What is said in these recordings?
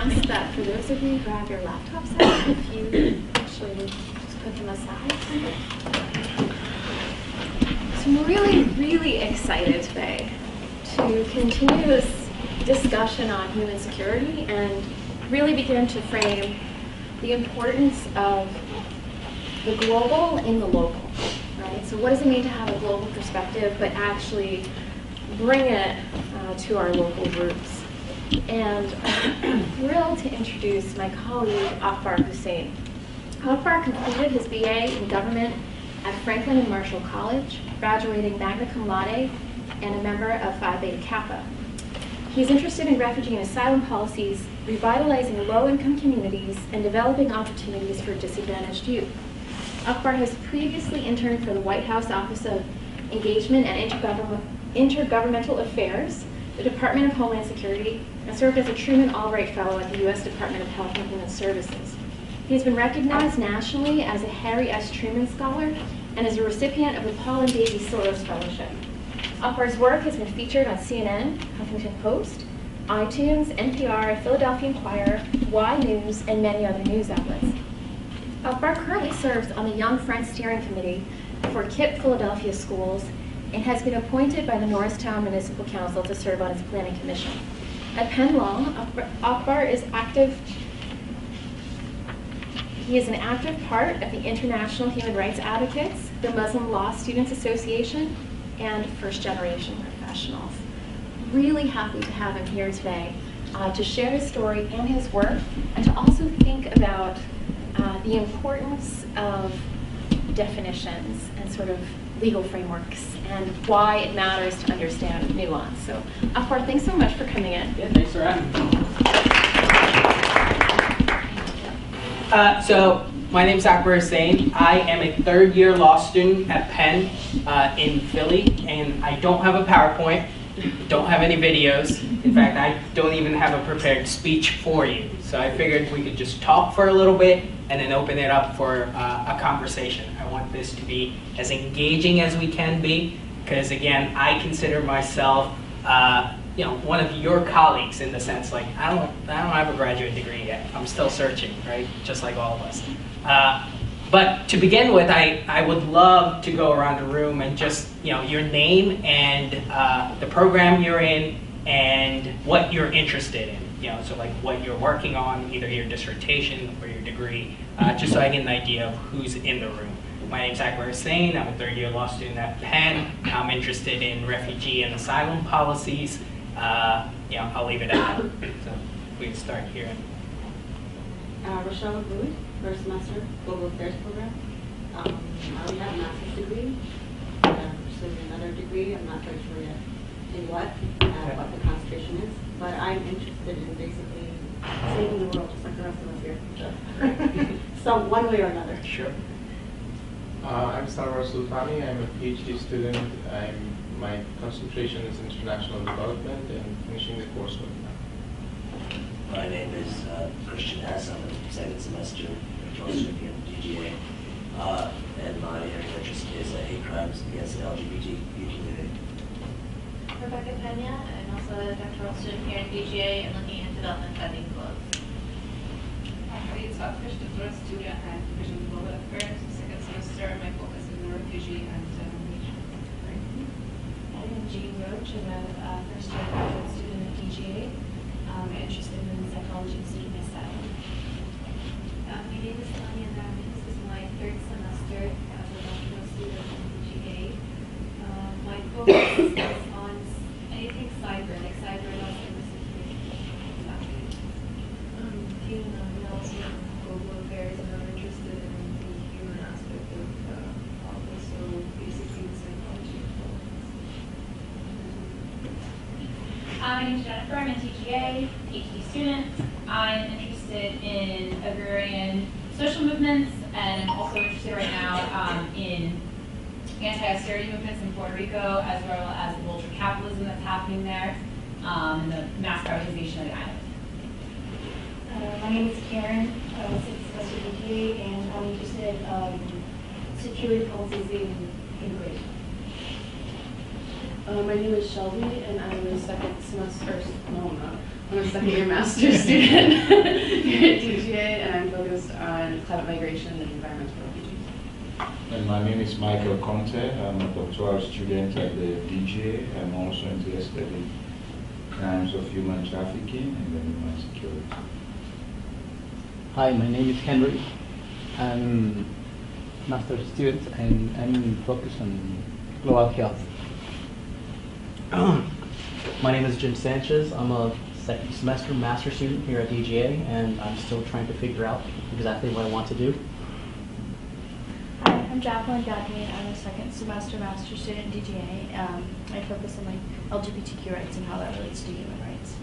ask that for those of you who have your laptops out, if you actually would just put them aside. So I'm really, really excited today to continue this discussion on human security and really begin to frame the importance of the global in the local, right? So what does it mean to have a global perspective, but actually bring it to our local roots? And I'm thrilled to introduce my colleague, Akbar Hossain. Akbar completed his BA in government at Franklin and Marshall College, graduating magna cum laude and a member of Phi Beta Kappa. He's interested in refugee and asylum policies, revitalizing low-income communities, and developing opportunities for disadvantaged youth. Akbar has previously interned for the White House Office of Engagement and Intergovernmental Affairs, the Department of Homeland Security, and served as a Truman Albright Fellow at the U.S. Department of Health and Human Services. He has been recognized nationally as a Harry S. Truman Scholar and is a recipient of the Paul and Daisy Soros Fellowship. Akbar's work has been featured on CNN, Huffington Post, iTunes, NPR, Philadelphia Inquirer, Y News, and many other news outlets. Akbar currently serves on the Young Friends Steering Committee for KIPP Philadelphia Schools and has been appointed by the Norristown Municipal Council to serve on its planning commission. At Penn Law, Akbar is active. He is an active part of the International Human Rights Advocates, the Muslim Law Students Association, and First Generation Professionals. Really happy to have him here today to share his story and his work, and to also think about the importance of definitions and sort of legal frameworks and why it matters to understand nuance. So, Akbar, thanks so much for coming in. Yeah, thanks for having me. So, my name's Akbar Hossain. I am a third-year law student at Penn in Philly, and I don't have a PowerPoint, don't have any videos. In fact, I don't even have a prepared speech for you. So I figured we could just talk for a little bit and then open it up for a conversation. I want this to be as engaging as we can be, because again, I consider myself one of your colleagues in the sense, like, I don't have a graduate degree yet. I'm still searching, right? Just like all of us. But to begin with, I would love to go around the room and just, your name and the program you're in and what you're interested in. So like what you're working on, either your dissertation or your degree, just so I get an idea of who's in the room. My name's Akbar Hossain. I'm a third-year law student at Penn. I'm interested in refugee and asylum policies. I'll leave it at that. So we can start here. Rochelle Wood, first semester, Global Affairs Program. I already have a master's degree. I'm pursuing another degree. I'm not quite sure yet in what the concentration is. But I'm interested in basically saving the world, just like the rest of us here. So one way or another. Sure. I'm Sarwar Sultani. I'm a PhD student. My concentration is international development and finishing the coursework now. My name is Christian Hess. I'm a second semester fellowship here at DGA. And my area of interest is hate crimes against the LGBT community. Rebecca Pena, and also a doctoral student here at DGA and looking at development funding flows. It's Christian student at Division of Global Affairs, second semester. My focus is in refugee and migration. I'm Jean Roach. I'm a first-year graduate student at DGA. I'm interested in psychology and seeking asylum. My name is Tanya Ramin. This is my third semester as a doctoral student at DGA. My focus is on anything cyber, like cyber and cybersecurity. And also global affairs, and I'm interested in the human aspect of this, so basically the psychology of politics. My name is Jennifer. I'm a TGA, PhD student. I'm interested in agrarian social movements, and I'm also interested right now in anti-austerity movements in Puerto Rico, as well as the ultra capitalism that's happening there, and the mass privatization of the island. My name is Karen. I'm a sixth semester DGA, and I'm interested in security policies in immigration. My name is Shelby, and I'm a second semester, no, I'm not. I'm a second year master's student here at DGA, and I'm focused on climate migration and environmental refugees. And my name is Michael Conte. I'm a doctoral student at the DGA. I'm also interested in crimes of human trafficking and then human security. Hi, my name is Henry. I'm a master's student, and I'm focused on global health. My name is Jim Sanchez. I'm a second semester master's student here at DGA, and I'm still trying to figure out exactly what I want to do. Hi, I'm Jacqueline Gadney. I'm a second semester master's student at DGA. I focus on LGBTQ rights and how that relates to human rights.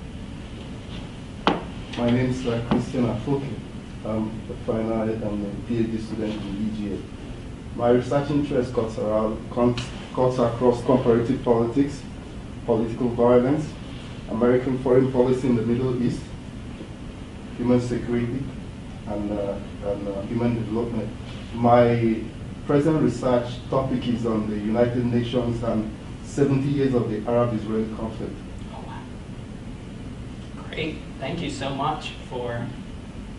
My name is Christian Afoke. I'm a final year and a PhD student in DGA. My research interest cuts across comparative politics, political violence, American foreign policy in the Middle East, human security, and human development. My present research topic is on the United Nations and 70 years of the Arab-Israeli conflict. Great, thank you so much for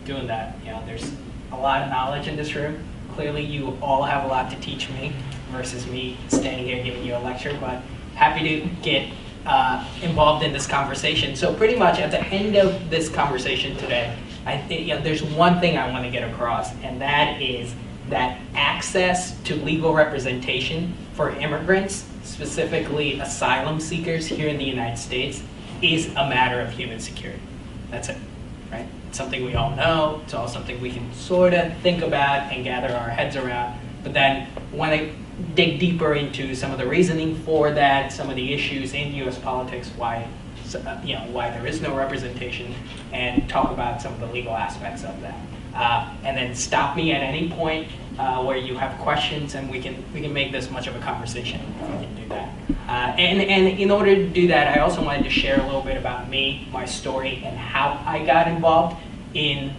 doing that. You know, there's a lot of knowledge in this room. Clearly you all have a lot to teach me versus me standing here giving you a lecture, but happy to get involved in this conversation. So pretty much at the end of this conversation today, I think there's one thing I want to get across, and that is that access to legal representation for immigrants, specifically asylum seekers here in the United States, is a matter of human security. That's it, right? It's something we all know. It's all something we can sort of think about and gather our heads around. But then when I dig deeper into some of the reasoning for that, some of the issues in U.S. politics, why there is no representation, and talk about some of the legal aspects of that. And then stop me at any point where you have questions, and we can make this much of a conversation if we can do that. And in order to do that, I also wanted to share a little bit about me, my story, and how I got involved in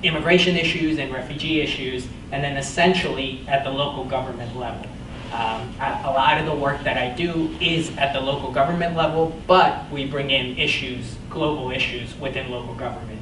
immigration issues and refugee issues, and then essentially at the local government level. A lot of the work that I do is at the local government level, but we bring in issues, global issues within local government.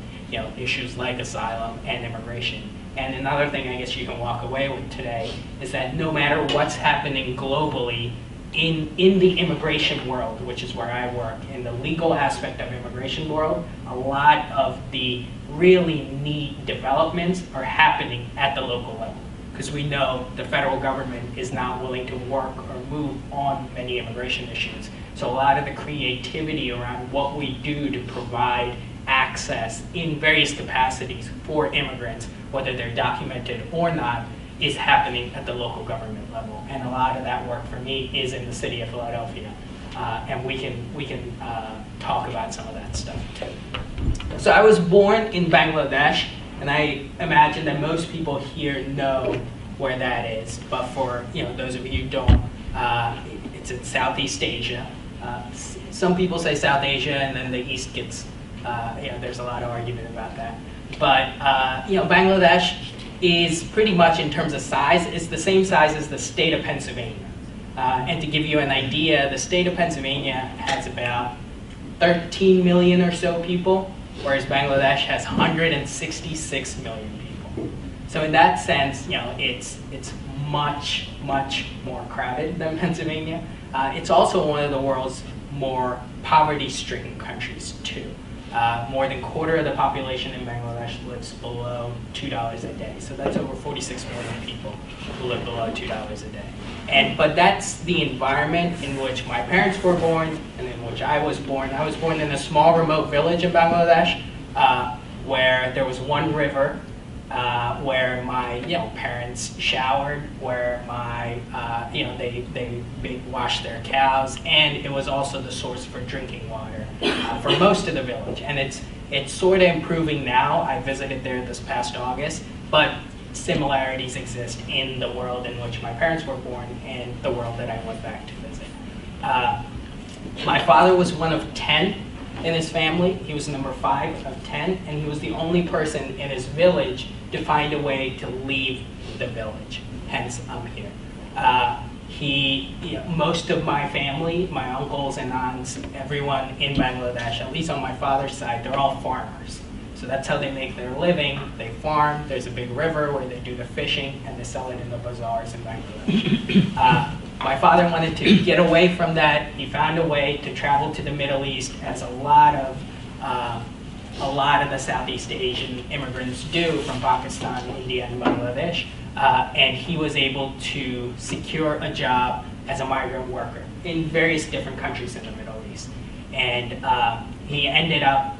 Issues like asylum and immigration. And another thing I guess you can walk away with today is that no matter what's happening globally in the immigration world, which is where I work, in the legal aspect of immigration world, a lot of the really neat developments are happening at the local level. Because we know the federal government is not willing to work or move on many immigration issues. So a lot of the creativity around what we do to provide access in various capacities for immigrants, whether they're documented or not, is happening at the local government level. And a lot of that work for me is in the city of Philadelphia. And we can talk about some of that stuff too. So I was born in Bangladesh, and I imagine that most people here know where that is. But for those of you who don't, it's in Southeast Asia. Some people say South Asia, and then the East gets there's a lot of argument about that. But Bangladesh is pretty much, in terms of size, it's the same size as the state of Pennsylvania. And to give you an idea, the state of Pennsylvania has about 13 million or so people, whereas Bangladesh has 166 million people. So in that sense, it's much, much more crowded than Pennsylvania. It's also one of the world's more poverty-stricken countries too. More than a quarter of the population in Bangladesh lives below $2 a day. So that's over 46 million people who live below $2 a day. But that's the environment in which my parents were born and in which I was born. I was born in a small remote village in Bangladesh where there was one river, where my parents showered, where my they washed their cows, and it was also the source for drinking water for most of the village. And it's sort of improving now. I visited there this past August, but similarities exist in the world in which my parents were born and the world that I went back to visit. My father was one of 10 in his family. He was number 5 of 10, and he was the only person in his village to find a way to leave the village. Hence, I'm here. most of my family, my uncles and aunts, everyone in Bangladesh, at least on my father's side, they're all farmers. So that's how they make their living. They farm. There's a big river where they do the fishing, and they sell it in the bazaars in Bangladesh. My father wanted to get away from that. He found a way to travel to the Middle East, as a lot of the Southeast Asian immigrants do from Pakistan, India, and Bangladesh. And he was able to secure a job as a migrant worker in various different countries in the Middle East. And he ended up,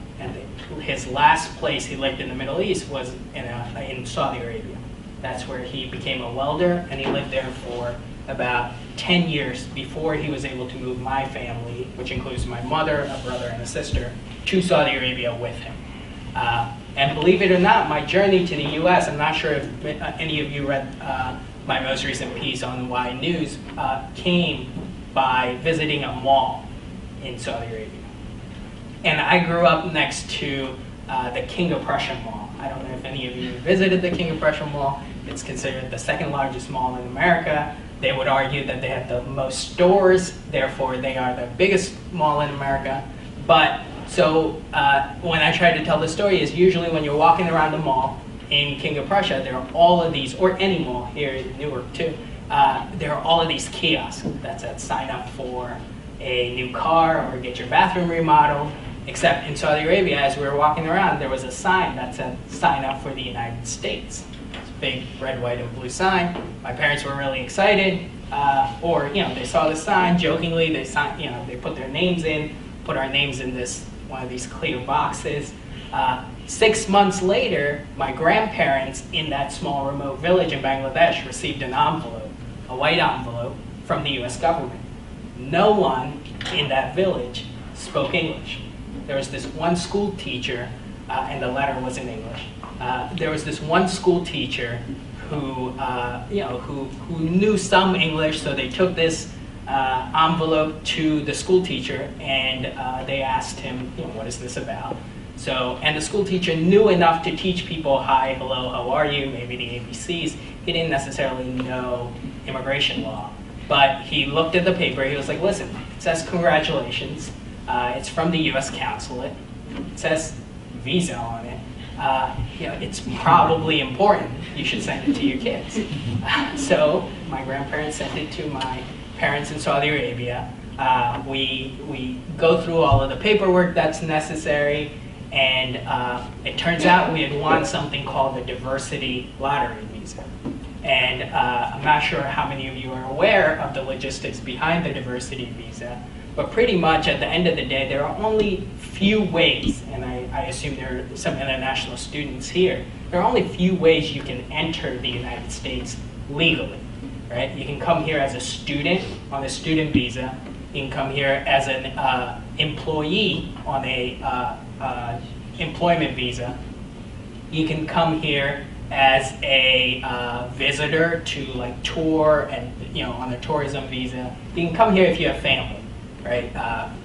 his last place he lived in the Middle East was in Saudi Arabia. That's where he became a welder, and he lived there for about 10 years before he was able to move my family, which includes my mother, a brother, and a sister, to Saudi Arabia with him. And believe it or not, my journey to the US, I'm not sure if any of you read my most recent piece on Y News, came by visiting a mall in Saudi Arabia. And I grew up next to the King of Prussia Mall. I don't know if any of you visited the King of Prussia Mall. It's considered the second largest mall in America. They would argue that they have the most stores, therefore they are the biggest mall in America. But so when I try to tell the story, is usually when you're walking around the mall in King of Prussia, there are all of these, or any mall here in Newark too, there are all of these kiosks that said sign up for a new car or get your bathroom remodeled. Except in Saudi Arabia, as we were walking around, there was a sign that said sign up for the United States. It's a big red, white, and blue sign. My parents were really excited, or they saw the sign jokingly. They signed, they put their names in, put our names in one of these clear boxes. 6 months later, my grandparents in that small remote village in Bangladesh received an envelope, a white envelope, from the US government. No one in that village spoke English. There was this one school teacher, and the letter was in English. There was this one school teacher who knew some English, so they took this envelope to the school teacher, and they asked him, what is this about? And the school teacher knew enough to teach people, hi, hello, how are you, maybe the ABCs. He didn't necessarily know immigration law, but he looked at the paper. He was like, listen, it says congratulations. It's from the US consulate. It says visa on it. It's probably important. You should send it to your kids. So my grandparents sent it to my parents in Saudi Arabia. We go through all of the paperwork that's necessary, and it turns out we had won something called the diversity lottery visa. And I'm not sure how many of you are aware of the logistics behind the diversity visa, but pretty much at the end of the day, there are only few ways, and I assume there are some international students here, there are only few ways you can enter the United States legally, right? You can come here as a student on a student visa. You can come here as an employee on a employment visa. You can come here as a visitor to tour and on a tourism visa. You can come here if you have family. Right?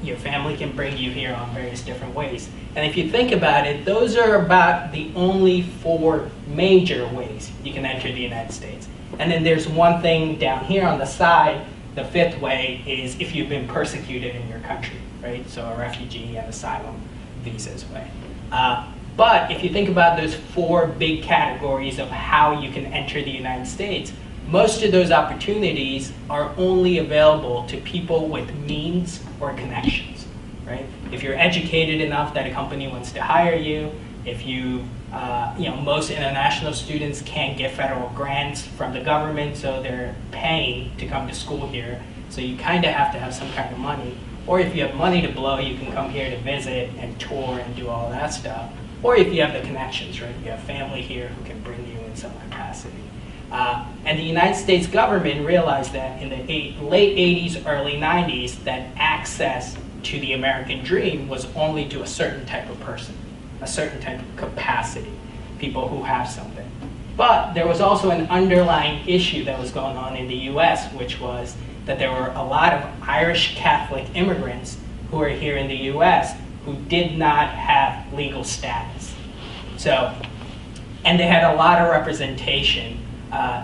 Your family can bring you here on various different ways. And if you think about it, those are about the only 4 major ways you can enter the United States. And then there's one thing down here on the side, the 5th way is if you've been persecuted in your country, right? So a refugee and asylum visas way. But if you think about those 4 big categories of how you can enter the United States, most of those opportunities are only available to people with means or connections, right? If you're educated enough that a company wants to hire you, if you, most international students can't get federal grants from the government, so they're paying to come to school here. So you kind of have to have some kind of money. Or if you have money to blow, you can come here to visit and tour and do all that stuff. Or if you have the connections, right? You have family here who can bring you in some capacity. And the United States government realized that in the late 80s, early 90s, that access to the American dream was only to a certain type of person, a certain type of capacity, people who have something. But there was also an underlying issue that was going on in the US, which was that there were a lot of Irish Catholic immigrants who were here in the US who did not have legal status. And they had a lot of representation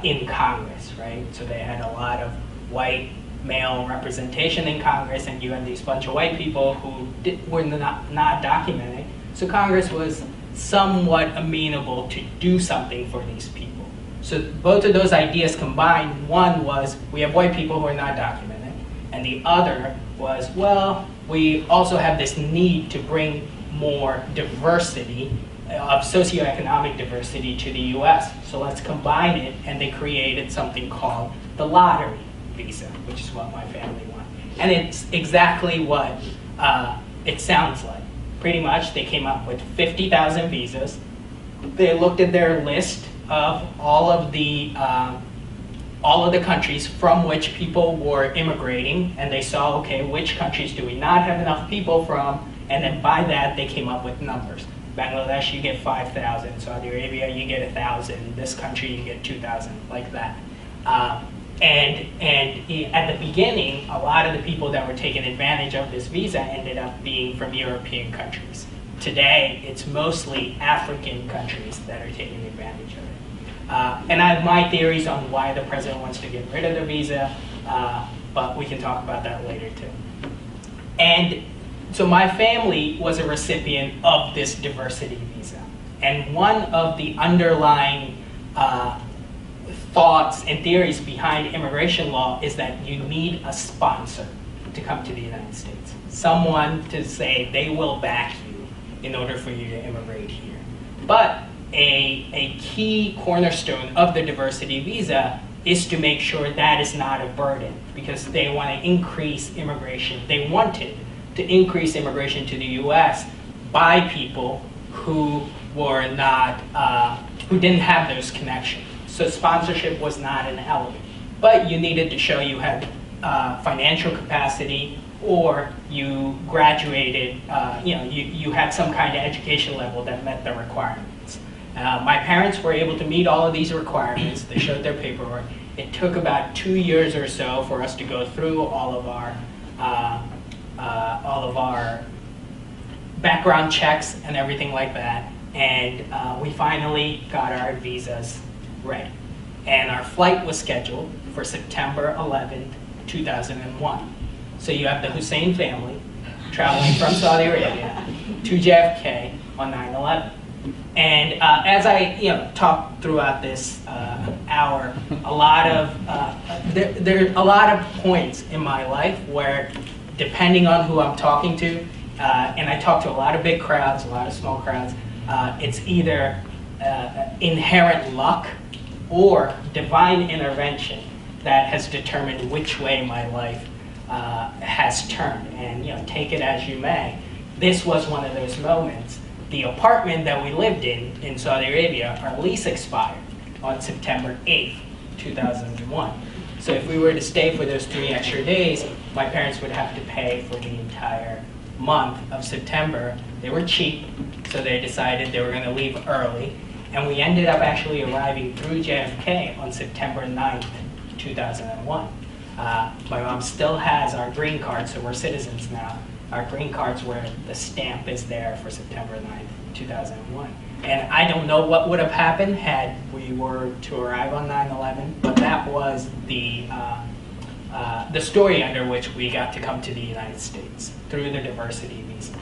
in Congress, right? So they had a lot of white male representation in Congress, and you had these bunch of white people who were not documented. So Congress was somewhat amenable to do something for these people. So both of those ideas combined, one was we have white people who are not documented, and the other was, well, we also have this need to bring more diversity, of socioeconomic diversity to the US. So let's combine it, and they created something called the lottery visa, which is what my family wanted. And it's exactly what it sounds like. Pretty much, they came up with 50,000 visas. They looked at their list of all of the countries from which people were immigrating, and they saw, okay, which countries do we not have enough people from, and then by that, they came up with numbers. Bangladesh, you get 5,000. Saudi Arabia, you get 1,000. This country, you get 2,000, like that. And at the beginning, a lot of the people that were taking advantage of this visa ended up being from European countries. Today, it's mostly African countries that are taking advantage of it. And I have my theories on why the president wants to get rid of the visa, but we can talk about that later too. And so my family was a recipient of this diversity visa. And one of the underlying thoughts and theories behind immigration law is that you need a sponsor to come to the United States. Someone to say they will back you in order for you to immigrate here. But a key cornerstone of the diversity visa is to make sure that is not a burden, because they want to increase immigration. They wanted to increase immigration to the US by people who were not, who didn't have those connections. So sponsorship was not an element, but you needed to show you had financial capacity, or you graduated, you had some kind of education level that met the requirements. My parents were able to meet all of these requirements. They showed their paperwork. It took about 2 years or so for us to go through all of our background checks and everything like that, and we finally got our visas ready. And our flight was scheduled for September 11th, 2001. So you have the Hossain family traveling from Saudi Arabia to JFK on 9/11. And as I talked throughout this hour, there are a lot of points in my life where, depending on who I'm talking to, and I talk to a lot of big crowds, a lot of small crowds, it's either inherent luck or divine intervention that has determined which way my life has turned. And take it as you may, this was one of those moments. The apartment that we lived in Saudi Arabia, our lease expired on September 8th, 2001. So if we were to stay for those 3 extra days, my parents would have to pay for the entire month of September. They were cheap, so they decided they were going to leave early. And we ended up actually arriving through JFK on September 9th, 2001. My mom still has our green card, so we're citizens now. Our green cards where the stamp is there for September 9th, 2001. And I don't know what would have happened had we were to arrive on 9/11, but that was the story under which we got to come to the United States, through the diversity visa.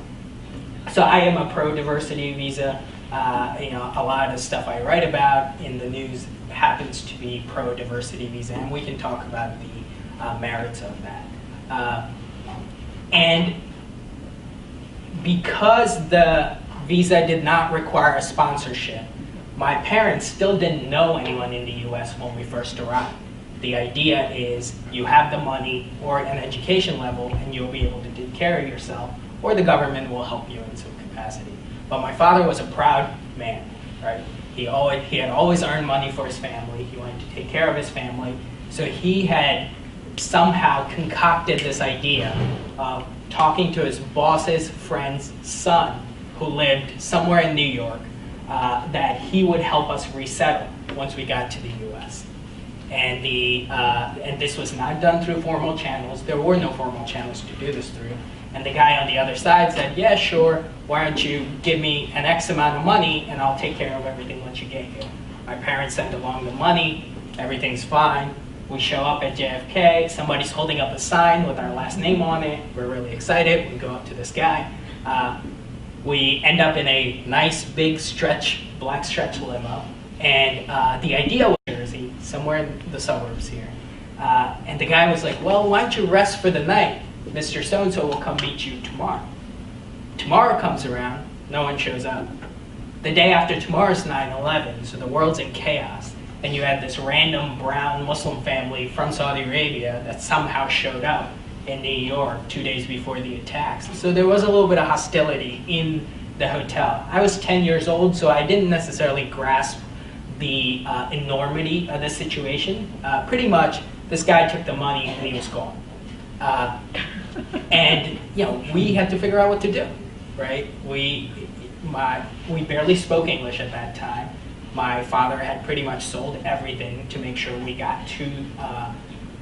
So I am a pro-diversity visa. A lot of the stuff I write about in the news happens to be pro-diversity visa, and we can talk about the merits of that. And because the visa did not require a sponsorship, my parents still didn't know anyone in the US when we first arrived. The idea is you have the money or an education level and you'll be able to take care of yourself, or the government will help you in some capacity. But my father was a proud man, right? He had always earned money for his family. He wanted to take care of his family. So he had somehow concocted this idea of talking to his boss's friend's son, who lived somewhere in New York, that he would help us resettle once we got to the US. And this was not done through formal channels. There were no formal channels to do this through. And the guy on the other side said, yeah, sure, why don't you give me an X amount of money and I'll take care of everything once you get here. My parents sent along the money, everything's fine. We show up at JFK, somebody's holding up a sign with our last name on it. We're really excited. We go up to this guy. We end up in a nice big black stretch limo. And the idea was Jersey, somewhere in the suburbs here. And the guy was like, well, why don't you rest for the night? Mr. So-and-so will come meet you tomorrow. Tomorrow comes around, no one shows up. The day after tomorrow's 9/11, so the world's in chaos. And you had this random brown Muslim family from Saudi Arabia that somehow showed up in New York 2 days before the attacks. So there was a little bit of hostility in the hotel. I was 10 years old, so I didn't necessarily grasp the enormity of the situation. Pretty much, this guy took the money and he was gone. And we had to figure out what to do, right? We barely spoke English at that time. My father had pretty much sold everything to make sure we got to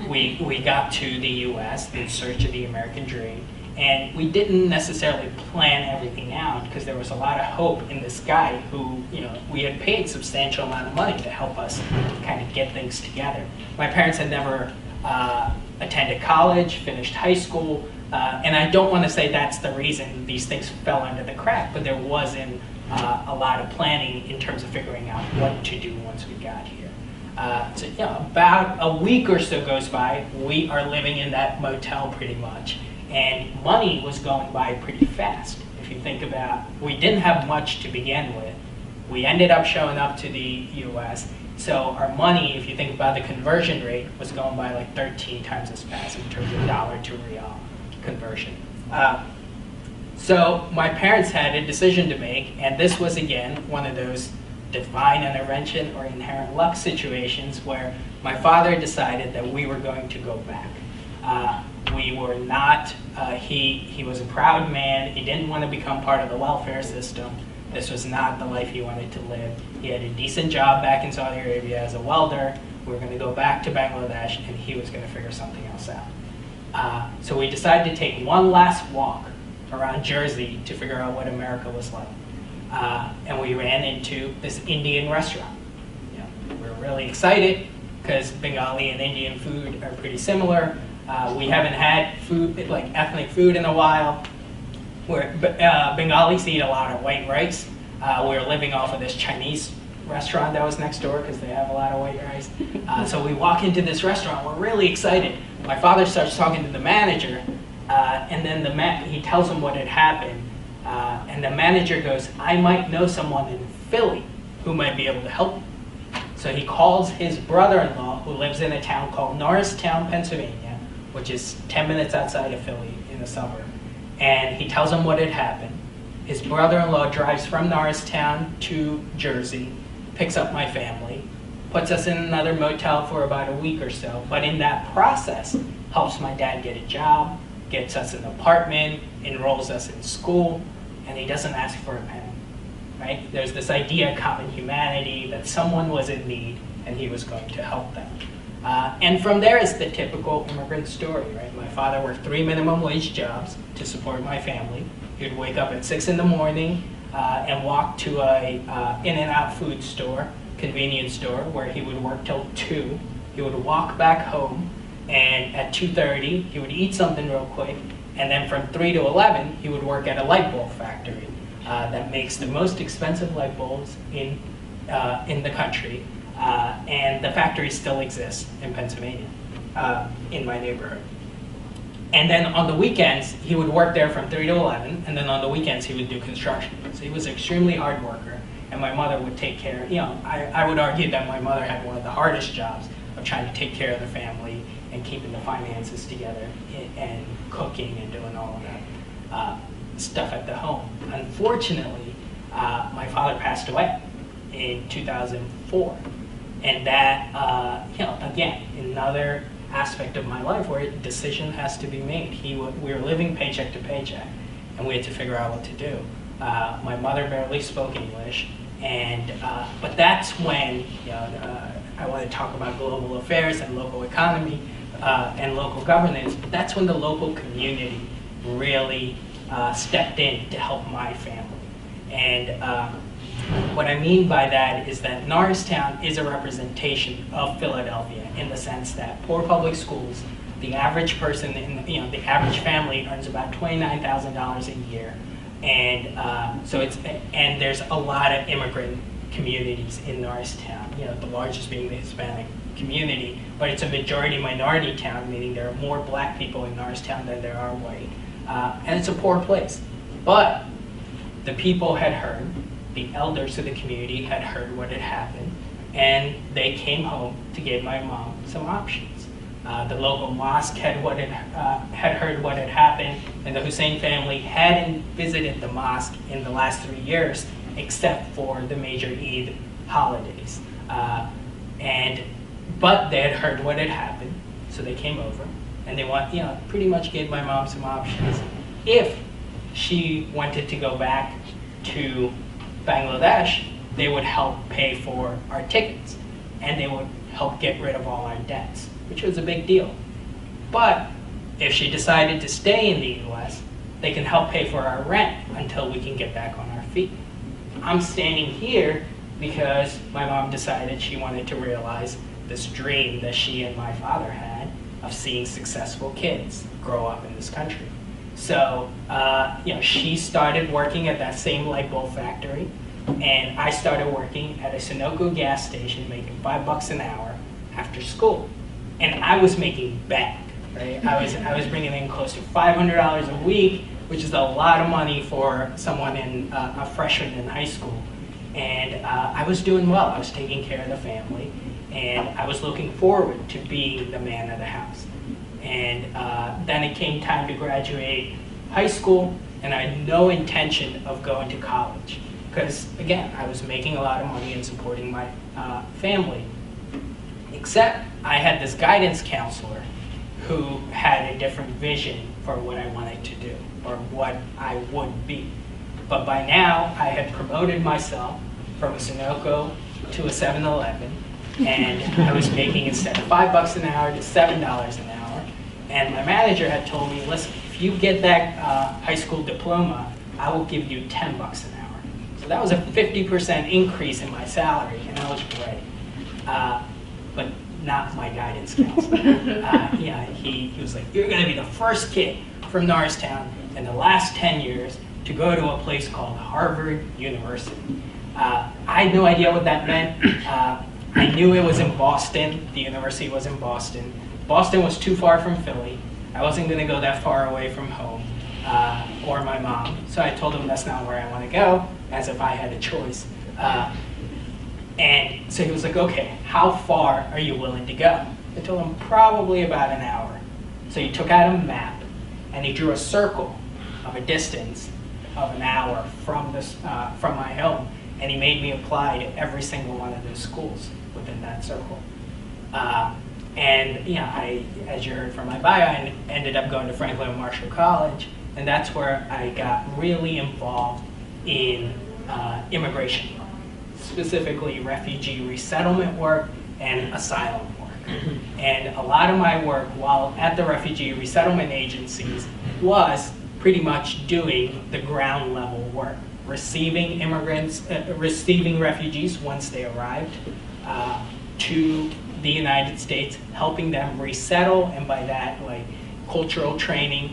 we got to the U.S. in search of the American dream, and we didn't necessarily plan everything out because there was a lot of hope in this guy who we had paid substantial amount of money to help us kind of get things together. My parents had never attended college, finished high school, and I don't want to say that's the reason these things fell under the crack, but there wasn't a lot of planning in terms of figuring out what to do once we got here. So about a week or so goes by, we are living in that motel pretty much, and money was going by pretty fast. If you think about, we didn't have much to begin with. We ended up showing up to the US, so our money, if you think about the conversion rate, was going by like 13 times as fast in terms of dollar to real conversion. So my parents had a decision to make, and this was again one of those divine intervention or inherent luck situations where my father decided that we were going to go back. We were not, he was a proud man, he didn't want to become part of the welfare system. This was not the life he wanted to live. He had a decent job back in Saudi Arabia as a welder. We were going to go back to Bangladesh, and he was going to figure something else out. So we decided to take one last walk around Jersey to figure out what America was like. And we ran into this Indian restaurant. We were really excited because Bengali and Indian food are pretty similar. We haven't had food, like ethnic food, in a while. Bengalis eat a lot of white rice. We were living off of this Chinese restaurant that was next door because they have a lot of white rice. So we walk into this restaurant, we're really excited. My father starts talking to the manager, and then he tells him what had happened. And the manager goes, I might know someone in Philly who might be able to help you. So he calls his brother-in-law, who lives in a town called Norristown, Pennsylvania, which is 10 minutes outside of Philly in a suburb. And he tells him what had happened. His brother-in-law drives from Norristown to Jersey, picks up my family, puts us in another motel for about a week or so, but in that process, helps my dad get a job, gets us an apartment, enrolls us in school, and he doesn't ask for a penny, right? There's this idea of common humanity, that someone was in need and he was going to help them. And from there is the typical immigrant story, right? My father worked 3 minimum wage jobs to support my family. He would wake up at 6 in the morning and walk to a In-N-Out food store, convenience store, where he would work till 2. He would walk back home, and at 2:30, he would eat something real quick, and then from 3 to 11, he would work at a light bulb factory that makes the most expensive light bulbs in the country. And the factory still exists in Pennsylvania, in my neighborhood. And then on the weekends, he would work there from 3 to 11, and then on the weekends, he would do construction. So he was an extremely hard worker, and my mother would take care. I would argue that my mother had one of the hardest jobs of trying to take care of the family and keeping the finances together and cooking and doing all of that stuff at the home. Unfortunately, my father passed away in 2004. And that, again, another aspect of my life where a decision has to be made. We were living paycheck to paycheck, and we had to figure out what to do. My mother barely spoke English, and but that's when I want to talk about global affairs and local economy and local governance. But that's when the local community really stepped in to help my family. And What I mean by that is that Norristown is a representation of Philadelphia in the sense that poor public schools, the average person in the average family earns about $29,000 a year, and and there's a lot of immigrant communities in Norristown. The largest being the Hispanic community, but it's a majority minority town, meaning there are more black people in Norristown than there are white, and it's a poor place. But the people had heard. The elders of the community had heard what had happened, and they came home to give my mom some options. The local mosque had heard what had happened, and the Hossain family hadn't visited the mosque in the last 3 years, except for the major Eid holidays. But they had heard what had happened, so they came over, and they pretty much gave my mom some options. If she wanted to go back to Bangladesh, they would help pay for our tickets, and they would help get rid of all our debts, which was a big deal. But if she decided to stay in the US, they can help pay for our rent until we can get back on our feet. I'm standing here because my mom decided she wanted to realize this dream that she and my father had of seeing successful kids grow up in this country. So, she started working at that same light bulb factory, and I started working at a Sunoco gas station making $5 an hour after school. And I was making bank, right? I was bringing in close to $500 a week, which is a lot of money for someone a freshman in high school. And I was doing well. I was taking care of the family, and I was looking forward to being the man of the house. And then it came time to graduate high school, and I had no intention of going to college. Because, again, I was making a lot of money and supporting my family. Except I had this guidance counselor who had a different vision for what I wanted to do, or what I would be. But by now, I had promoted myself from a Sunoco to a 7-Eleven, and I was making, instead of $5 an hour, to $7 an hour. And my manager had told me, listen, if you get that high school diploma, I will give you $10 an hour. So that was a 50% increase in my salary, and that was great. But not my guidance counselor. He was like, you're going to be the first kid from Norristown in the last 10 years to go to a place called Harvard University. I had no idea what that meant. I knew it was in Boston. The university was in Boston. Boston was too far from Philly. I wasn't going to go that far away from home or my mom. So I told him that's not where I want to go, as if I had a choice. And so he was like, okay, how far are you willing to go? I told him probably about an hour. So he took out a map and he drew a circle of a distance of an hour from my home, and he made me apply to every single one of those schools within that circle. I, as you heard from my bio, I ended up going to Franklin Marshall College, and that's where I got really involved in immigration, specifically refugee resettlement work and asylum work. And a lot of my work while at the refugee resettlement agencies was pretty much doing the ground level work, receiving immigrants, receiving refugees once they arrived to the United States, helping them resettle, and by that, like cultural training,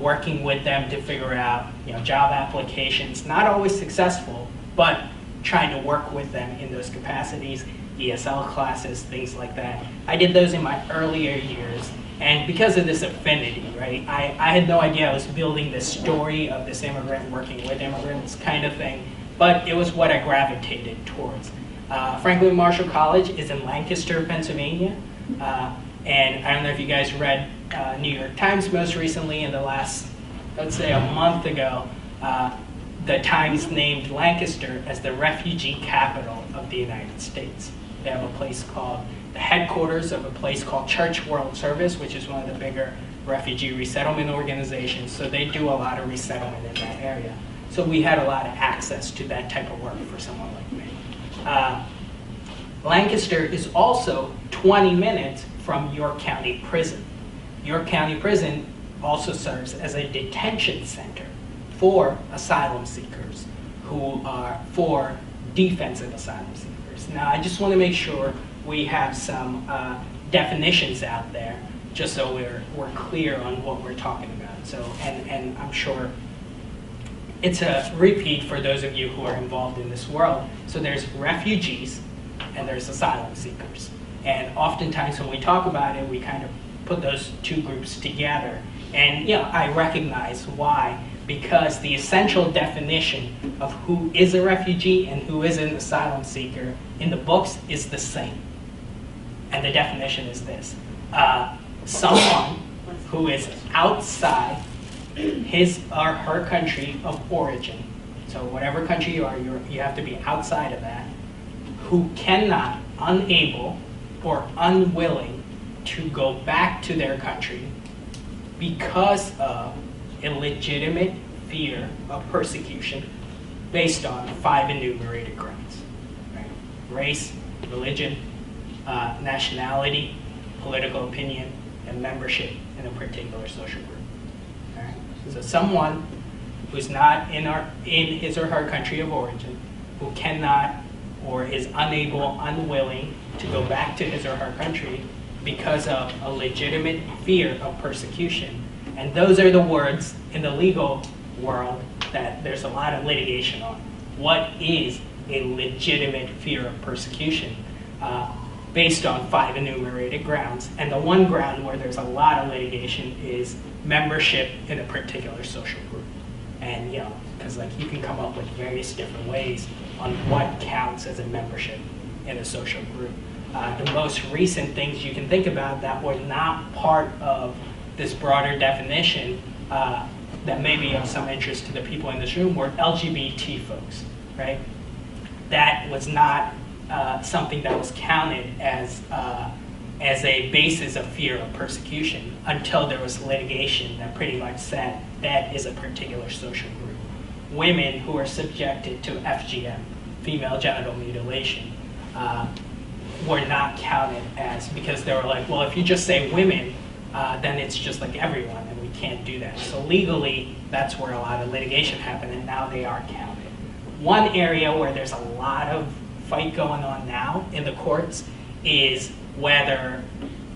working with them to figure out, job applications, not always successful, but trying to work with them in those capacities, ESL classes, things like that. I did those in my earlier years, and because of this affinity, right, I had no idea I was building this story of this immigrant working with immigrants kind of thing, but it was what I gravitated towards. Franklin Marshall College is in Lancaster, Pennsylvania, and I don't know if you guys read New York Times most recently. In the last, let's say, a month ago, the Times named Lancaster as the refugee capital of the United States. They have a place called, the headquarters of a place called Church World Service, which is one of the bigger refugee resettlement organizations. So they do a lot of resettlement in that area. So we had a lot of access to that type of work for someone like me. Lancaster is also 20 minutes from York County Prison. York County Prison also serves as a detention center for asylum seekers who are, for defensive asylum seekers. Now, I just want to make sure we have some definitions out there, just so we're clear on what we're talking about. So, and I'm sure it's a repeat for those of you who are involved in this world. So there's refugees and there's asylum seekers. And oftentimes when we talk about it, we kind of put those two groups together. And I recognize why, because the essential definition of who is a refugee and who is an asylum seeker in the books is the same. And the definition is this: someone who is outside his or her country of origin, so whatever country you are, you have to be outside of that, who cannot, unable, or unwilling to go back to their country because of a legitimate fear of persecution based on 5 enumerated grounds: right? Race, religion, nationality, political opinion, and membership in a particular social group. All right? So someone who's not in his or her country of origin, who cannot or is unable, unwilling to go back to his or her country because of a legitimate fear of persecution. And those are the words in the legal world that there's a lot of litigation on. What is a legitimate fear of persecution? Based on 5 enumerated grounds. And the one ground where there's a lot of litigation is membership in a particular social group. And because you can come up with various different ways on what counts as a membership in a social group. The most recent things you can think about that were not part of this broader definition that may be of some interest to the people in this room were LGBT folks, right? That was not something that was counted as a basis of fear of persecution until there was litigation that pretty much said that is a particular social group. Women who are subjected to FGM, female genital mutilation, were not counted as, because they were like, well, if you just say women, then it's just like everyone, and we can't do that. So legally, that's where a lot of litigation happened, and now they are counted. One area where there's a lot of fight going on now in the courts is whether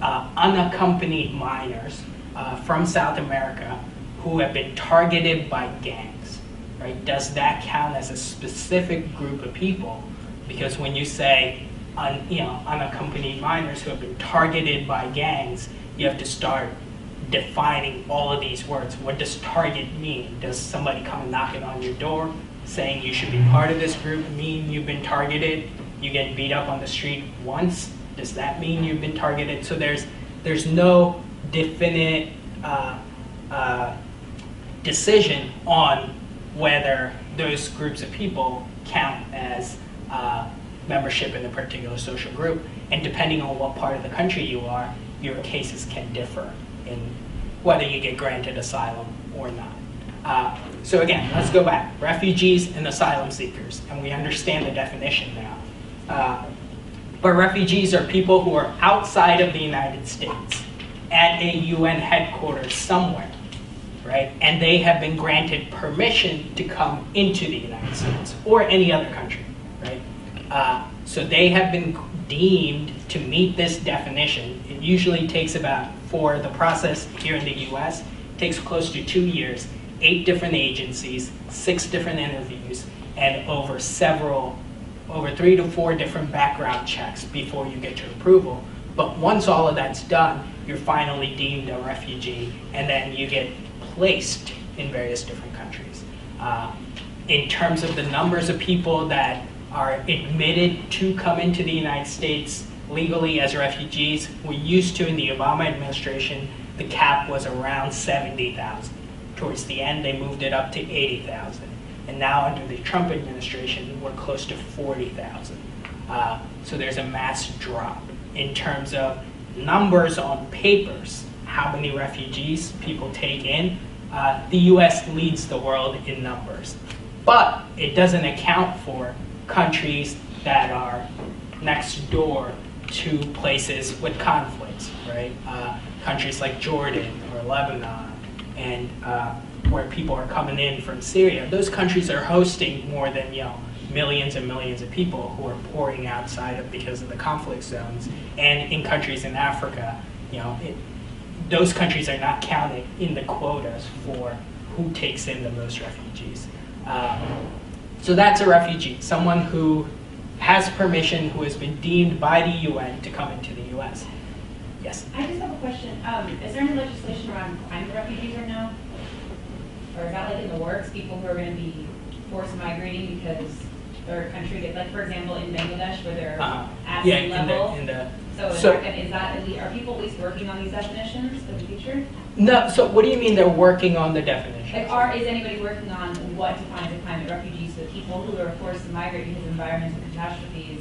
unaccompanied minors from South America who have been targeted by gangs, right? Does that count as a specific group of people? Because when you say unaccompanied minors who have been targeted by gangs, you have to start defining all of these words. What does target mean? Does somebody come knocking on your door saying you should be part of this group mean you've been targeted? You get beat up on the street once, does that mean you've been targeted? So there's no definite decision on whether those groups of people count as membership in a particular social group. And depending on what part of the country you are, your cases can differ in whether you get granted asylum or not. So again, let's go back. Refugees and asylum seekers, and we understand the definition now. But refugees are people who are outside of the United States at a UN headquarters somewhere, right? And they have been granted permission to come into the United States or any other country, right? So they have been deemed to meet this definition. It usually takes about, for the process here in the US, it takes close to 2 years, 8 different agencies, 6 different interviews, and over 3 to 4 different background checks before you get your approval. But once all of that's done, you're finally deemed a refugee, and then you get placed in various different countries. In terms of the numbers of people that are admitted to come into the United States legally as refugees, we used to, in the Obama administration, the cap was around 70,000. Towards the end, they moved it up to 80,000. And now under the Trump administration, we're close to 40,000. So there's a mass drop in terms of numbers on papers, how many refugees people take in. The US leads the world in numbers, but it doesn't account for countries that are next door to places with conflicts, right? Countries like Jordan or Lebanon, and where people are coming in from Syria. Those countries are hosting more than millions and millions of people who are pouring outside of because of the conflict zones, and in countries in Africa, those countries are not counted in the quotas for who takes in the most refugees. So that's a refugee, someone who has permission, who has been deemed by the UN to come into the US. Yes? I just have a question. Is there any legislation around climate refugees right now? Or is that like in the works, people who are going to be forced migrating because their country gets, like for example in Bangladesh where they're at sea level? Are people at least working on these definitions for the future? No, so what do you mean they're working on the definition? Like, is anybody working on what defines a climate refugee so that people who are forced to migrate because of environmental catastrophes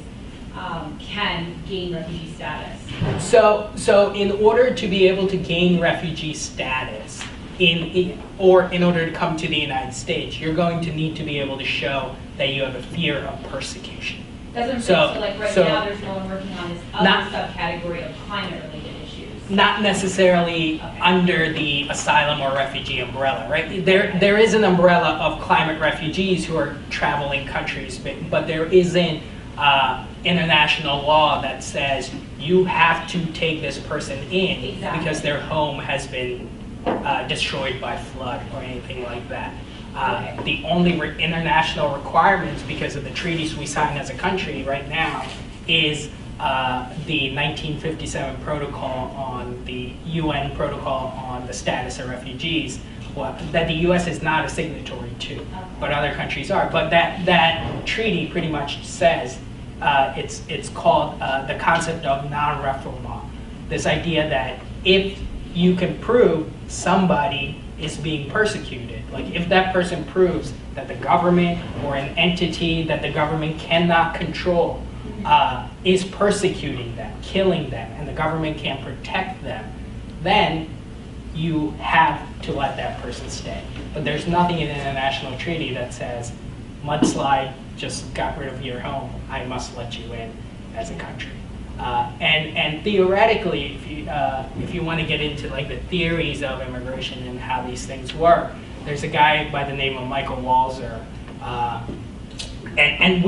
can gain refugee status? So in order to be able to gain refugee status, in order to come to the United States, you're going to need to be able to show that you have a fear of persecution. So like right now there's no one working on this other subcategory of climate-related issues. Not necessarily under the asylum or refugee umbrella, right? There is an umbrella of climate refugees who are traveling countries, but there isn't international law that says you have to take this person in because their home has been destroyed by flood or anything like that. The only international requirements, because of the treaties we sign as a country right now, is the 1957 protocol on the UN protocol on the status of refugees, that the US is not a signatory to, but other countries are. But that treaty pretty much says, it's called the concept of non-refoulement. This idea that if you can prove somebody is being persecuted, like if that person proves that the government or an entity that the government cannot control is persecuting them, killing them, and the government can't protect them, then you have to let that person stay. But there's nothing in an international treaty that says, mudslide just got rid of your home, I must let you in as a country. And theoretically, if you want to get into like the theories of immigration and how these things work, there's a guy by the name of Michael Walzer, and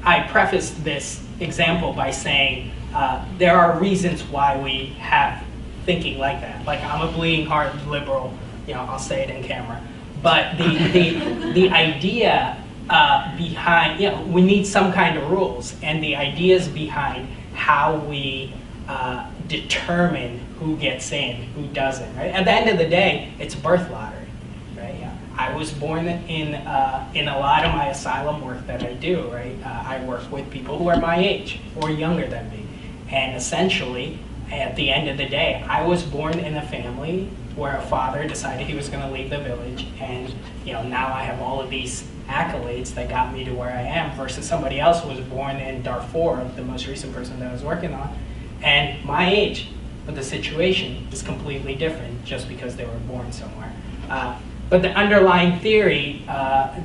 I prefaced this example by saying there are reasons why we have thinking like that. Like, I'm a bleeding heart liberal, I'll say it in camera, but the idea behind, we need some kind of rules, and the ideas behind how we determine who gets in, who doesn't, right? At the end of the day, it's birth lottery, right? I was born in a lot of my asylum work that I do, right? I work with people who are my age or younger than me, and essentially, at the end of the day, I was born in a family where a father decided he was going to leave the village, and now I have all of these accolades that got me to where I am, versus somebody else who was born in Darfur, the most recent person that I was working on, and my age. But the situation is completely different just because they were born somewhere. But the underlying theory,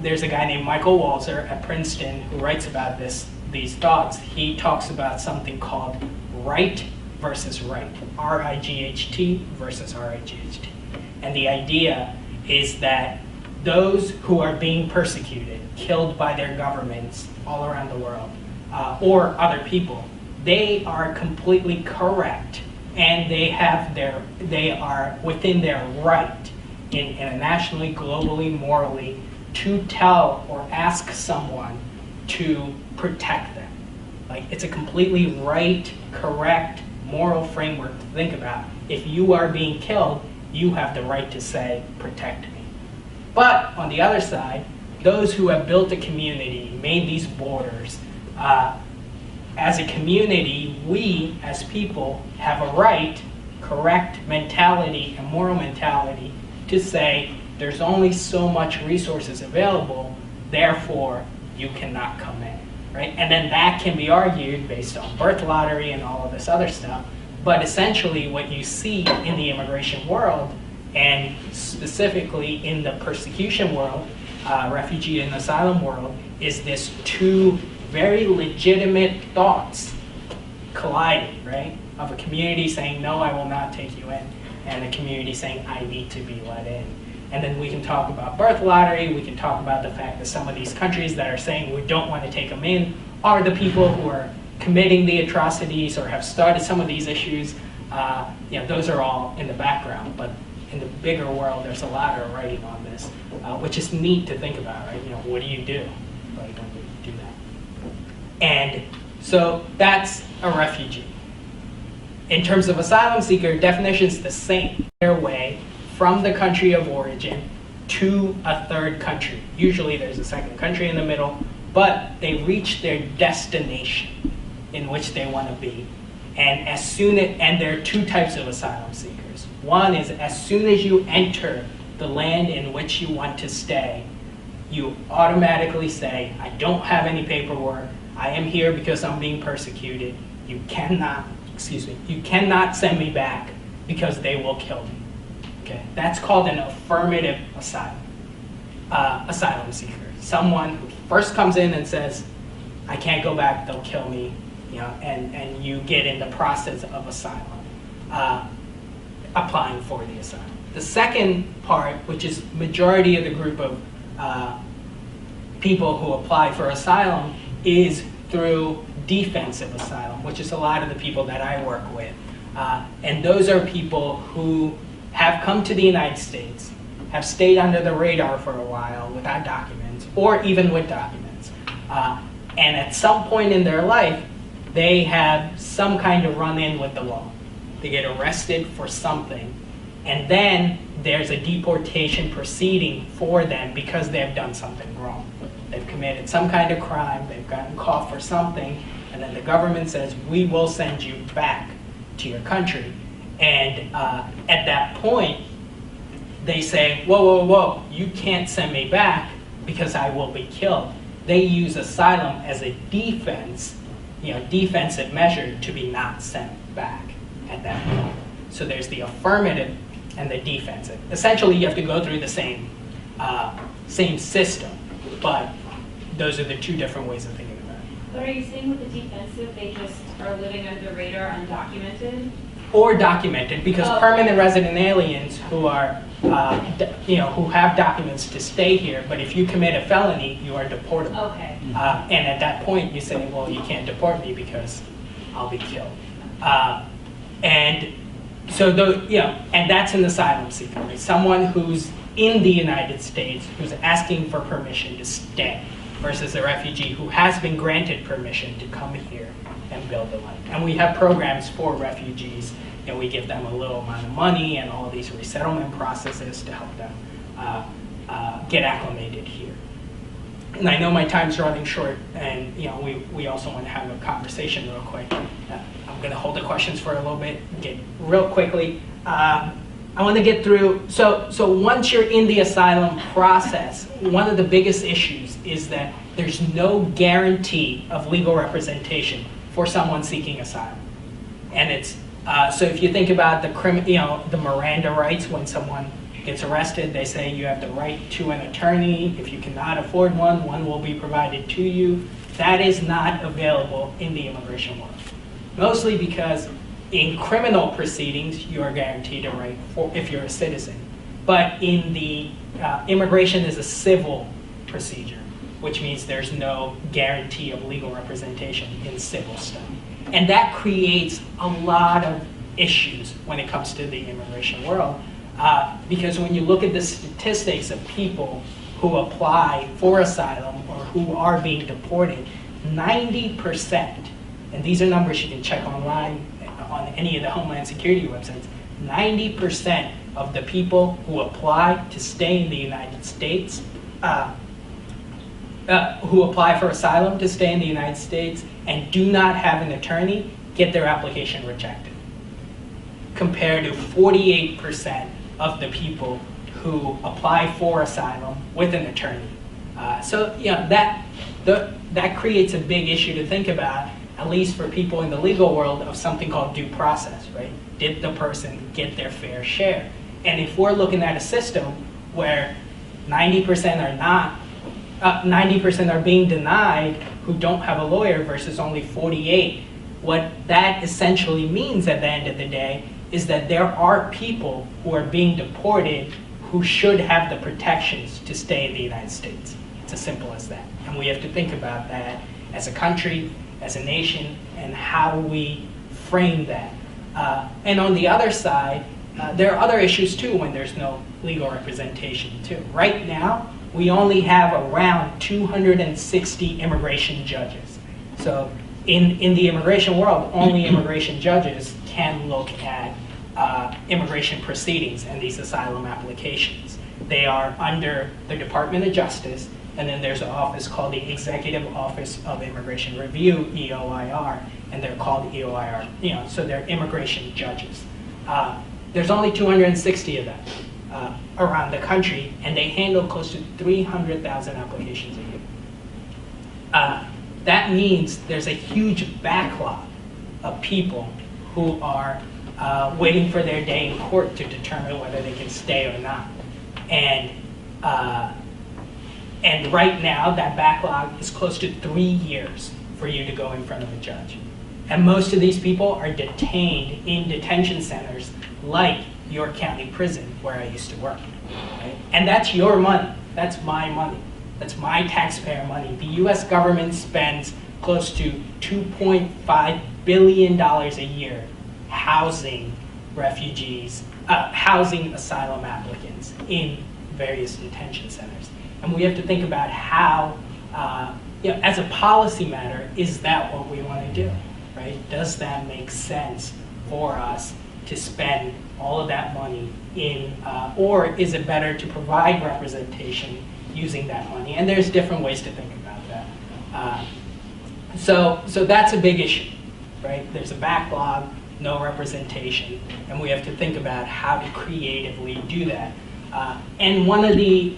there's a guy named Michael Walzer at Princeton who writes about these thoughts. He talks about something called right versus right, R-I-G-H-T versus R-I-G-H-T. And the idea is that those who are being persecuted, killed by their governments all around the world, or other people, they are completely correct, and they are within their right, internationally, globally, morally, to tell or ask someone to protect them. Like, it's a completely right, correct, moral framework to think about. If you are being killed, you have the right to say, protect me. But on the other side, those who have built a community, made these borders, as a community, we as people have a right, correct mentality and moral mentality to say there's only so much resources available, therefore you cannot come in, right? And then that can be argued based on birth lottery and all of this other stuff. But essentially what you see in the immigration world, and specifically in the persecution world, refugee and asylum world, is this two very legitimate thoughts colliding, right? Of a community saying, no, I will not take you in, and a community saying, I need to be let in. And then we can talk about birth lottery, we can talk about the fact that some of these countries that are saying we don't want to take them in are the people who are committing the atrocities or have started some of these issues. Those are all in the background, but in the bigger world, there's a lot of writing on this, which is neat to think about, right? What do you do when you do that? And so that's a refugee. In terms of asylum seeker, definition's the same. Their way from the country of origin to a third country. Usually there's a second country in the middle, but they reach their destination in which they want to be. And and there are two types of asylum seekers. One is as soon as you enter the land in which you want to stay, you automatically say, I don't have any paperwork, I am here because I'm being persecuted. You cannot send me back because they will kill me. Okay, that's called an affirmative asylum seeker. Someone who first comes in and says, I can't go back, they'll kill me, and you get in the process of asylum, applying for the asylum. The second part, which is majority of the group of people who apply for asylum, is through defensive asylum, which is a lot of the people that I work with. And those are people who have come to the United States, have stayed under the radar for a while without documents, or even with documents. And at some point in their life, they have some kind of run-in with the law. They get arrested for something, and then there's a deportation proceeding for them because they've done something wrong. They've committed some kind of crime, they've gotten caught for something, and then the government says, we will send you back to your country. And at that point, they say, whoa, whoa, whoa, you can't send me back because I will be killed. They use asylum as a defensive measure to be not sent back at that point. So there's the affirmative and the defensive. Essentially, you have to go through the same system, but those are the two different ways of thinking about it. But are you saying with the defensive, they just are living under the radar undocumented? Or documented, because permanent resident aliens who are, who have documents to stay here, but if you commit a felony, you are deportable. Okay. And at that point, you say, well, you can't deport me because I'll be killed. And so, and that's an asylum seeker, right? Someone who's in the United States, who's asking for permission to stay, versus a refugee who has been granted permission to come here and build a life. And we have programs for refugees, and we give them a little amount of money and all of these resettlement processes to help them get acclimated here. And I know my time's running short, and we also want to have a conversation real quick. I'm going to hold the questions for a little bit, get real quickly. I want to get through, so once you're in the asylum process, one of the biggest issues is that there's no guarantee of legal representation for someone seeking asylum. And it's, so if you think about the Miranda rights, when someone gets arrested, they say you have the right to an attorney. If you cannot afford one, one will be provided to you. That is not available in the immigration world. Mostly because in criminal proceedings, you are guaranteed a right if you're a citizen. But in the immigration is a civil procedure, which means there's no guarantee of legal representation in civil stuff. And that creates a lot of issues when it comes to the immigration world, because when you look at the statistics of people who apply for asylum or who are being deported, 90%, and these are numbers you can check online on any of the Homeland Security websites, 90% of the people who apply to stay in the United States, who apply for asylum to stay in the United States and do not have an attorney, get their application rejected, compared to 48% of the people who apply for asylum with an attorney. So that creates a big issue to think about, at least for people in the legal world, of something called due process, right? Did the person get their fair share? And if we're looking at a system where 90% are not, 90% are being denied who don't have a lawyer versus only 48, what that essentially means at the end of the day is that there are people who are being deported who should have the protections to stay in the United States. It's as simple as that. And we have to think about that as a country, as a nation, and how we frame that. And on the other side, there are other issues too when there's no legal representation too. Right now, we only have around 260 immigration judges. So in the immigration world, only immigration judges can look at immigration proceedings and these asylum applications. They are under the Department of Justice, and then there's an office called the Executive Office of Immigration Review, EOIR, and they're called EOIR, so they're immigration judges. There's only 260 of them around the country, and they handle close to 300,000 applications a year. That means there's a huge backlog of people who are waiting for their day in court to determine whether they can stay or not. And right now, that backlog is close to 3 years for you to go in front of a judge. And most of these people are detained in detention centers like York County Prison, where I used to work. Right? And that's your money. That's my money. That's my taxpayer money. The US government spends close to $2.5 billion a year housing refugees, housing asylum applicants in various detention centers. And we have to think about how, as a policy matter, is that what we want to do, right? Does that make sense for us to spend all of that money in, or is it better to provide representation using that money? And there's different ways to think about that. So that's a big issue, right? There's a backlog, no representation, and we have to think about how to creatively do that. And one of the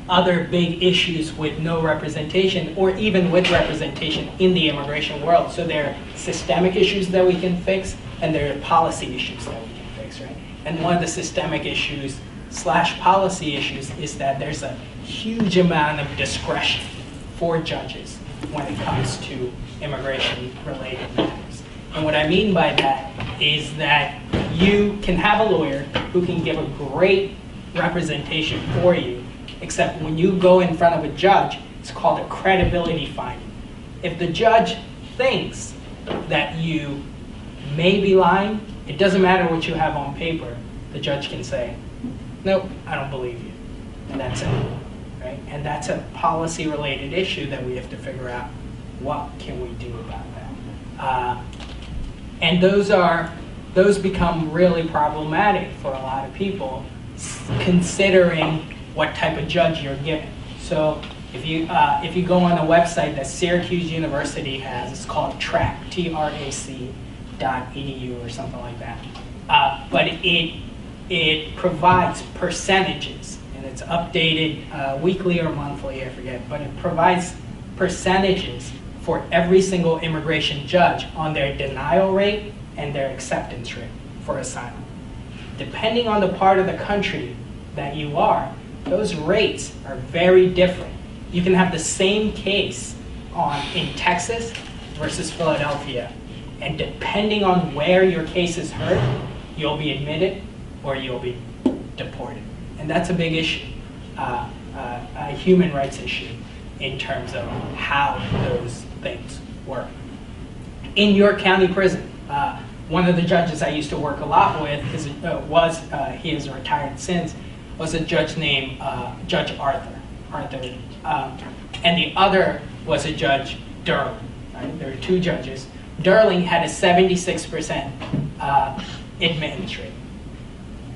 other big issues with no representation, or even with representation in the immigration world, so there are systemic issues that we can fix, and there are policy issues that we can fix, right? And one of the systemic issues / policy issues is that there's a huge amount of discretion for judges when it comes to immigration-related matters. And what I mean by that is that you can have a lawyer who can give a great representation for you, except when you go in front of a judge, it's called a credibility finding. If the judge thinks that you may be lying, it doesn't matter what you have on paper, the judge can say, nope, I don't believe you, and that's it, right? And that's a policy-related issue that we have to figure out what can we do about that. And those become really problematic for a lot of people, considering what type of judge you're given. So if you go on a website that Syracuse University has, it's called TRAC, TRAC.edu or something like that. But it provides percentages, and it's updated weekly or monthly, I forget, but it provides percentages for every single immigration judge on their denial rate and their acceptance rate for asylum. Depending on the part of the country that you are, those rates are very different. You can have the same case in Texas versus Philadelphia, and depending on where your case is heard, you'll be admitted or you'll be deported. And that's a big issue, a human rights issue in terms of how those things work. In York County Prison, one of the judges I used to work a lot with he is retired since, was a judge named Judge Arthur. And the other was a Judge Durling. Right? There were two judges. Durling had a 76% admittance rate.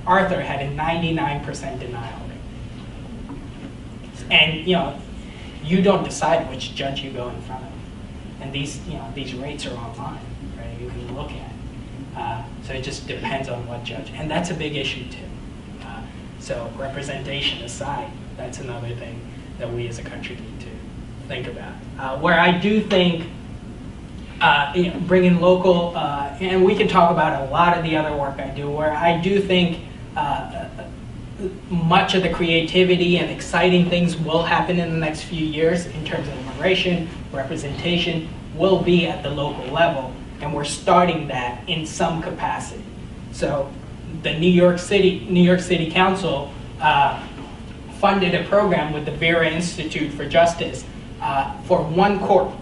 Arthur had a 99% denial rate. And you don't decide which judge you go in front of. And these rates are online, right? You can look at it. So it just depends on what judge. And that's a big issue too. So representation aside, that's another thing that we as a country need to think about. Where I do think bringing local, and we can talk about a lot of the other work I do, where I do think much of the creativity and exciting things will happen in the next few years in terms of immigration, representation, will be at the local level, and we're starting that in some capacity. So the New York City Council funded a program with the Vera Institute for Justice for one courtroom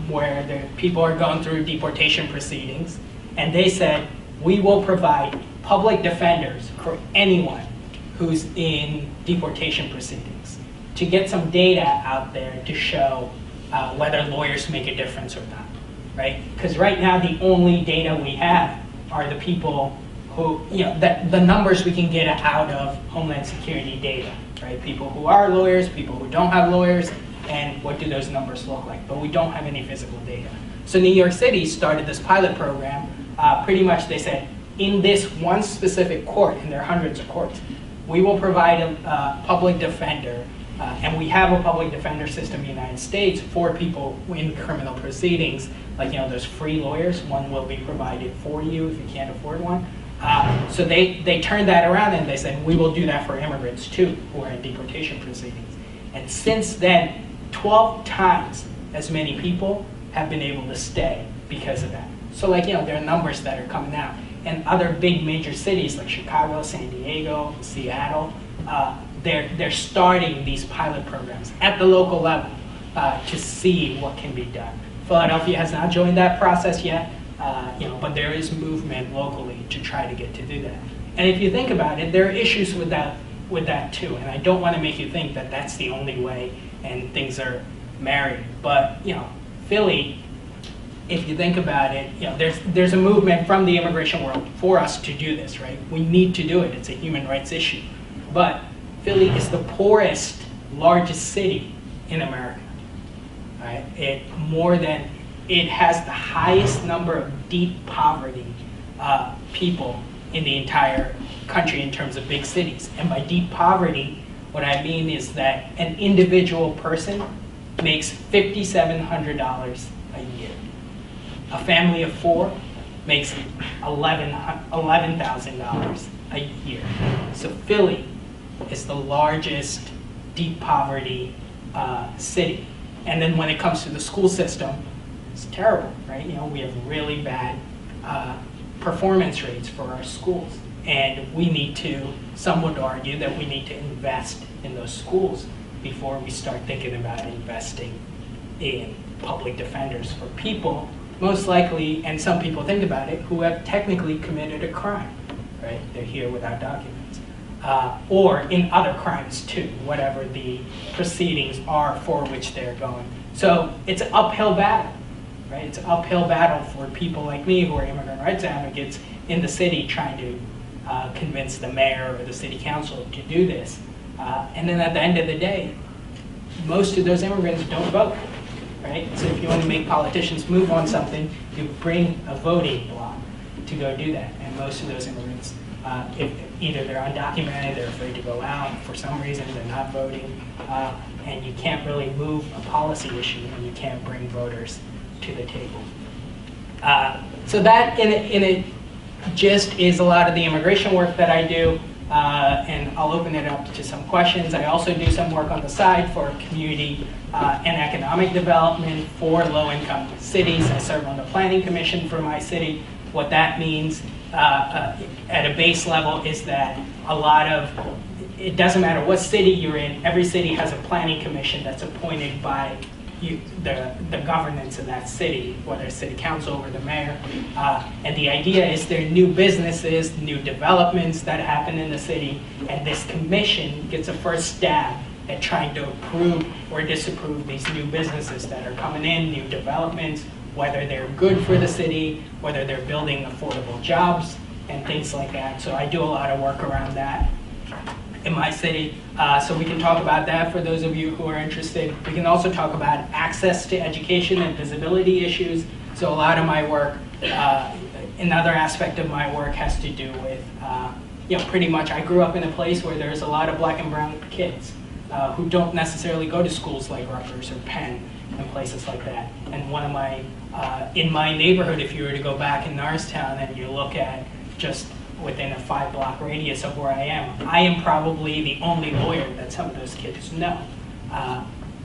where the people are going through deportation proceedings, and they said, we will provide public defenders for anyone who's in deportation proceedings to get some data out there to show whether lawyers make a difference or not, right? Because right now the only data we have are the people who, the numbers we can get out of Homeland Security data, right? People who are lawyers, people who don't have lawyers, and what do those numbers look like? But we don't have any physical data. So New York City started this pilot program. Pretty much they said, in this one specific court, and there are hundreds of courts, we will provide a public defender, and we have a public defender system in the United States for people in criminal proceedings. Like, there's free lawyers. One will be provided for you if you can't afford one. So they turned that around and they said, we will do that for immigrants too, who are in deportation proceedings. And since then, 12 times as many people have been able to stay because of that. So there are numbers that are coming out. And other big major cities like Chicago, San Diego, Seattle, they're starting these pilot programs at the local level to see what can be done. Philadelphia has not joined that process yet, but there is movement locally to try to get to do that. And if you think about it, there are issues with that too. And I don't want to make you think that that's the only way and things are married. But Philly, if you think about it, there's a movement from the immigration world for us to do this, right? We need to do it. It's a human rights issue. But Philly is the poorest, largest city in America. Right? It has the highest number of deep poverty people in the entire country in terms of big cities. And by deep poverty, what I mean is that an individual person makes $5,700 a year. A family of 4 makes $11,000 a year. So Philly is the largest deep poverty city. And then when it comes to the school system, it's terrible, right? We have really bad performance rates for our schools. And some would argue that we need to invest in those schools before we start thinking about investing in public defenders for people, most likely, and some people think about it, who have technically committed a crime, right? They're here without documents. Or in other crimes too, whatever the proceedings are for which they're going. So it's an uphill battle, right? It's an uphill battle for people like me who are immigrant rights advocates in the city trying to convince the mayor or the city council to do this. And then at the end of the day, most of those immigrants don't vote, right? So if you want to make politicians move on something, you bring a voting bloc to go do that. And most of those immigrants, if either they're undocumented, they're afraid to go out, for some reason they're not voting, and you can't really move a policy issue when you can't bring voters to the table. So that, in a gist, is a lot of the immigration work that I do, and I'll open it up to some questions. I also do some work on the side for community and economic development for low-income cities. I serve on the planning commission for my city. What that means at a base level is that it doesn't matter what city you're in, every city has a planning commission that's appointed by the governance of that city, whether it's city council or the mayor. And the idea is there are new businesses, new developments that happen in the city, and this commission gets a first stab at trying to approve or disapprove these new businesses that are coming in, new developments, whether they're good for the city, whether they're building affordable jobs, and things like that. So I do a lot of work around that in my city. So we can talk about that for those of you who are interested. We can also talk about access to education and disability issues. So a lot of my work, another aspect of my work has to do with, pretty much I grew up in a place where there's a lot of black and brown kids who don't necessarily go to schools like Rutgers or Penn and places like that. And one of my, in my neighborhood, if you were to go back in Norristown and you look at just within a 5-block radius of where I am probably the only lawyer that some of those kids know.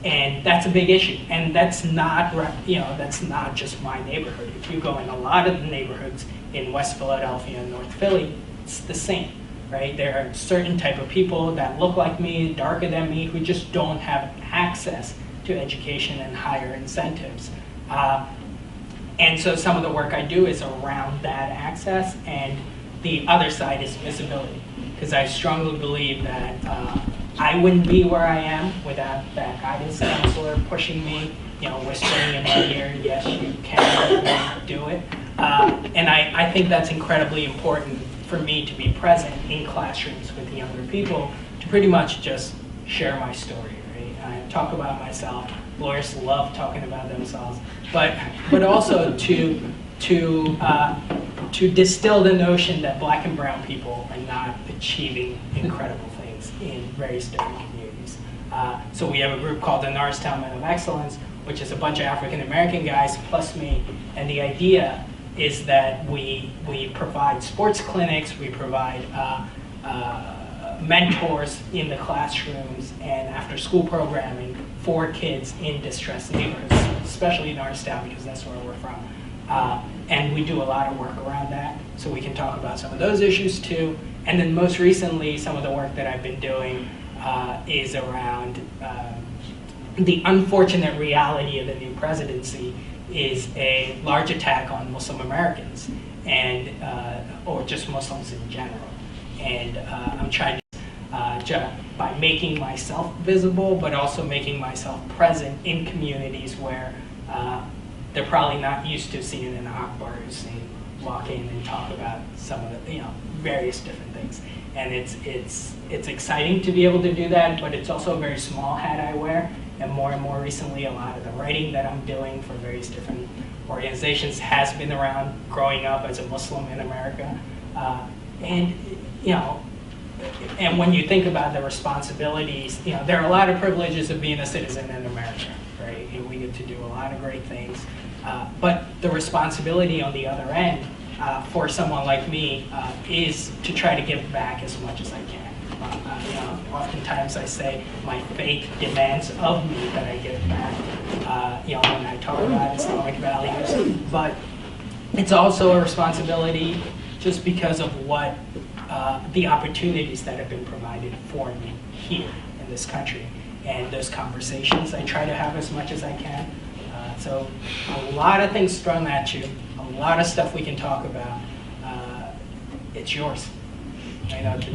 And that's a big issue, and that's not, that's not just my neighborhood. If you go in a lot of the neighborhoods in West Philadelphia and North Philly, it's the same, right? There are certain type of people that look like me, darker than me, who just don't have access to education and higher incentives. And so some of the work I do is around that access, and the other side is visibility, because I strongly believe that I wouldn't be where I am without that guidance counselor pushing me, whispering in my ear, yes, you can do it. And I think that's incredibly important for me to be present in classrooms with younger people, to pretty much just share my story, right? I talk about myself. Lawyers love talking about themselves, but also to distill the notion that Black and brown people are not achieving incredible things in various different communities. So we have a group called the Norristown Men of Excellence, which is a bunch of African American guys plus me, and the idea is that we provide sports clinics, we provide mentors in the classrooms and after school programming for kids in distressed neighborhoods, especially in Norristown because that's where we're from. And we do a lot of work around that, so we can talk about some of those issues too. And then most recently, some of the work that I've been doing is around the unfortunate reality of the new presidency is a large attack on Muslim Americans and or just Muslims in general. And I'm trying to by making myself visible, but also making myself present in communities where they're probably not used to seeing an Akbar Hossain walk in and talk about some of the various different things. And it's exciting to be able to do that, but it's also a very small hat I wear. And more recently, a lot of the writing that I'm doing for various different organizations has been around growing up as a Muslim in America. And when you think about the responsibilities, there are a lot of privileges of being a citizen in America, right? And we get to do a lot of great things. But the responsibility on the other end for someone like me is to try to give back as much as I can. Oftentimes I say my faith demands of me that I give back, when I talk about Islamic values. But it's also a responsibility just because of what the opportunities that have been provided for me here in this country. And those conversations I try to have as much as I can. So a lot of things thrown at you, a lot of stuff we can talk about. It's yours. I know today.